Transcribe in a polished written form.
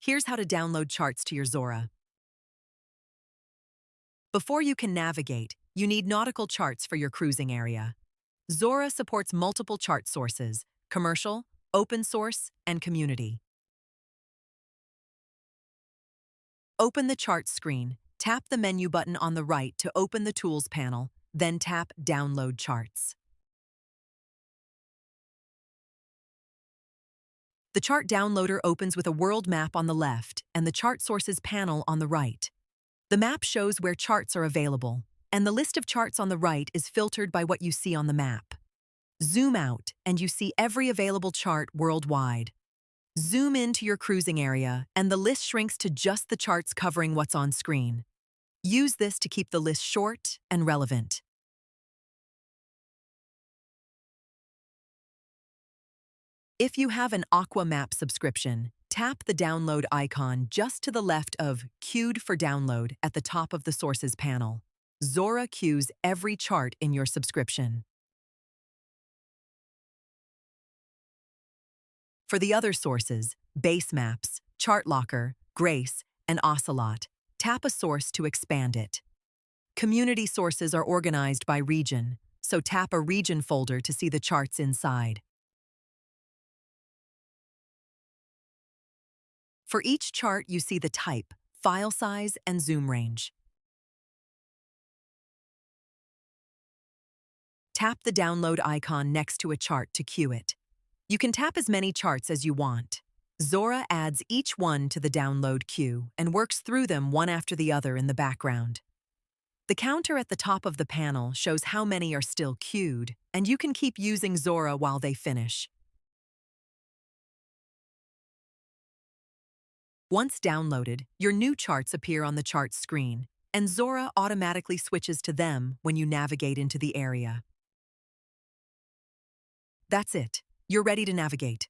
Here's how to download charts to your Zora. Before you can navigate, you need nautical charts for your cruising area. Zora supports multiple chart sources: commercial, open source, and community. Open the charts screen. Tap the menu button on the right to open the Tools panel, then tap Download Charts. The chart downloader opens with a world map on the left and the chart sources panel on the right. The map shows where charts are available, and the list of charts on the right is filtered by what you see on the map. Zoom out, and you see every available chart worldwide. Zoom into your cruising area, and the list shrinks to just the charts covering what's on screen. Use this to keep the list short and relevant. If you have an Aqua Map subscription, tap the download icon just to the left of Queued for Download at the top of the Sources panel. Zora queues every chart in your subscription. For the other sources, Base Maps, Chart Locker, Grace, and Ocelot, tap a source to expand it. Community sources are organized by region, so tap a region folder to see the charts inside. For each chart, you see the type, file size, and zoom range. Tap the download icon next to a chart to queue it. You can tap as many charts as you want. Zora adds each one to the download queue and works through them one after the other in the background. The counter at the top of the panel shows how many are still queued, and you can keep using Zora while they finish. Once downloaded, your new charts appear on the charts screen, and Zora automatically switches to them when you navigate into the area. That's it. You're ready to navigate.